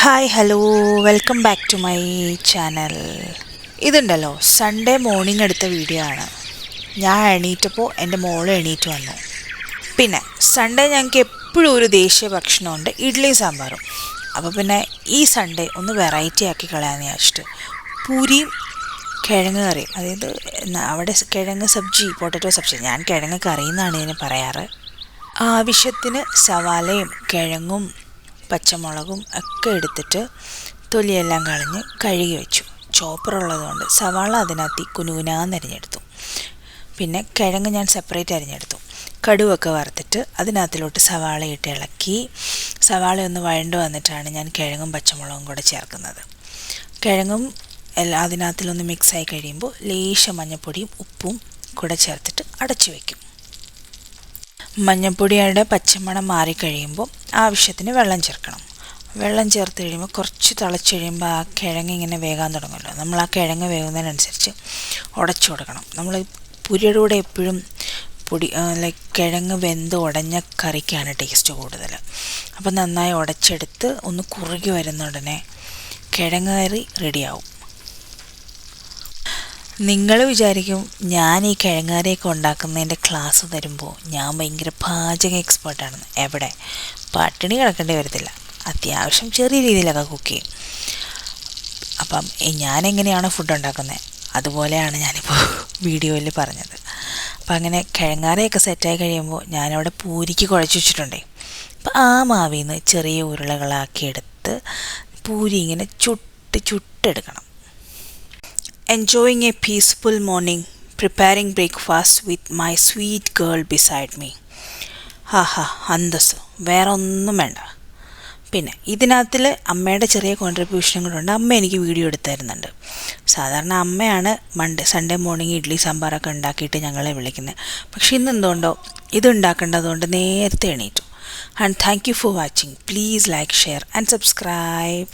Hi hello welcome back to my channel. ഇതുണ്ടല്ലോ Sunday morning എടുത്ത video ആണ്. ഞാൻ എണീറ്റപ്പോൾ എൻ്റെ മോള് എണീറ്റ് വന്നു. പിന്നെ സൺഡേ ഞങ്ങൾക്ക് എപ്പോഴും ഒരു ദേശീയ ഭക്ഷണമുണ്ട്, ഇഡ്ഡലിയും സാമ്പാറും. അപ്പോൾ പിന്നെ ഈ സൺഡേ ഒന്ന് വെറൈറ്റി ആക്കി കളയാമെന്ന് വിചാരിച്ചിട്ട് പൂരിയും കിഴങ്ങ് കറിയും, അതായത് അവിടെ കിഴങ്ങ് സബ്ജി, പൊട്ടറ്റോ സബ്ജി, ഞാൻ കിഴങ്ങ് കറി എന്നാണ് ഇതിന് പറയാറ്. ആവശ്യത്തിന് സവാളയും കിഴങ്ങും പച്ചമുളകും ഒക്കെ എടുത്തിട്ട് തൊലിയെല്ലാം കളഞ്ഞ് കഴുകി വെച്ചു. ചോപ്പറുള്ളതുകൊണ്ട് സവാള അതിനകത്ത് കുനുകുനാന്ന് അരിഞ്ഞെടുത്തു. പിന്നെ കിഴങ്ങ് ഞാൻ സെപ്പറേറ്റ് അരിഞ്ഞെടുത്തു. കടുവൊക്കെ വറുത്തിട്ട് അതിനകത്തിലോട്ട് സവാള ഇട്ട് ഇളക്കി, സവാള ഒന്ന് വഴണ്ട് വന്നിട്ടാണ് ഞാൻ കിഴങ്ങും പച്ചമുളകും കൂടെ ചേർക്കുന്നത്. കിഴങ്ങും എല്ലാം അതിനകത്തിലൊന്ന് മിക്സായി കഴിയുമ്പോൾ ലേശം മഞ്ഞൾപ്പൊടിയും ഉപ്പും കൂടെ ചേർത്തിട്ട് അടച്ചു വയ്ക്കും. മഞ്ഞൾപ്പൊടിയുടെ പച്ചമണം മാറിക്കഴിയുമ്പോൾ ആവശ്യത്തിന് വെള്ളം ചേർക്കണം. വെള്ളം ചേർത്ത് കഴിയുമ്പോൾ കുറച്ച് തിളച്ച് കഴിയുമ്പോൾ ആ കിഴങ്ങ് ഇങ്ങനെ വേകാൻ തുടങ്ങുമല്ലോ. നമ്മൾ ആ കിഴങ്ങ് വേകുന്നതിനനുസരിച്ച് ഉടച്ചു കൊടുക്കണം. നമ്മൾ പുരിയുടെ കൂടെ എപ്പോഴും ലൈക്ക് കിഴങ്ങ് വെന്ത് ഉടഞ്ഞ കറിക്കാണ് ടേസ്റ്റ് കൂടുതൽ. അപ്പോൾ നന്നായി ഉടച്ചെടുത്ത് ഒന്ന് കുറുകി വരുന്ന ഉടനെ കിഴങ്ങ് കറി റെഡിയാവും. നിങ്ങൾ വിചാരിക്കും ഞാൻ ഈ കിഴങ്ങ് കറിയൊക്കെ ഉണ്ടാക്കുന്നതിൻ്റെ ക്ലാസ് തരുമ്പോൾ ഞാൻ ഭയങ്കര പാചക എക്സ്പേർട്ടാണെന്ന്. എവിടെ, പട്ടിണി കിടക്കേണ്ടി വരത്തില്ല. അത്യാവശ്യം ചെറിയ രീതിയിലൊക്കെ കുക്ക് ചെയ്യും. അപ്പം ഞാൻ എങ്ങനെയാണോ ഫുഡ് ഉണ്ടാക്കുന്നത് അതുപോലെയാണ് ഞാനിപ്പോൾ വീഡിയോയിൽ പറഞ്ഞത്. അപ്പം അങ്ങനെ കിഴങ്ങ് കറിയൊക്കെ സെറ്റായി കഴിയുമ്പോൾ ഞാനവിടെ പൂരിക്ക് കുഴച്ച് വെച്ചിട്ടുണ്ടേ. അപ്പം ആ മാവിൽ നിന്ന് ചെറിയ ഉരുളകളാക്കി എടുത്ത് പൂരി ഇങ്ങനെ ചുട്ടെടുക്കണം. Enjoying a peaceful morning, preparing breakfast with my sweet girl beside me. ഹാ അന്തസ്, വേറെ ഒന്നും വേണ്ട. പിന്നെ ഇതിനകത്തിൽ അമ്മയുടെ ചെറിയ കോൺട്രിബ്യൂഷനും കൂടെ ഉണ്ട്. അമ്മ എനിക്ക് വീഡിയോ എടുത്ത് തരുന്നുണ്ട്. സാധാരണ അമ്മയാണ് സൺഡേ മോർണിംഗ് ഇഡ്ഡലി സാമ്പാറൊക്കെ ഉണ്ടാക്കിയിട്ട് ഞങ്ങളെ വിളിക്കുന്നത്. പക്ഷേ ഇന്ന് എന്തുകൊണ്ടോ ഇത് ഉണ്ടാക്കേണ്ടതുകൊണ്ട് നേരത്തെ എണീറ്റു. And thank you for watching. Please like, share and subscribe.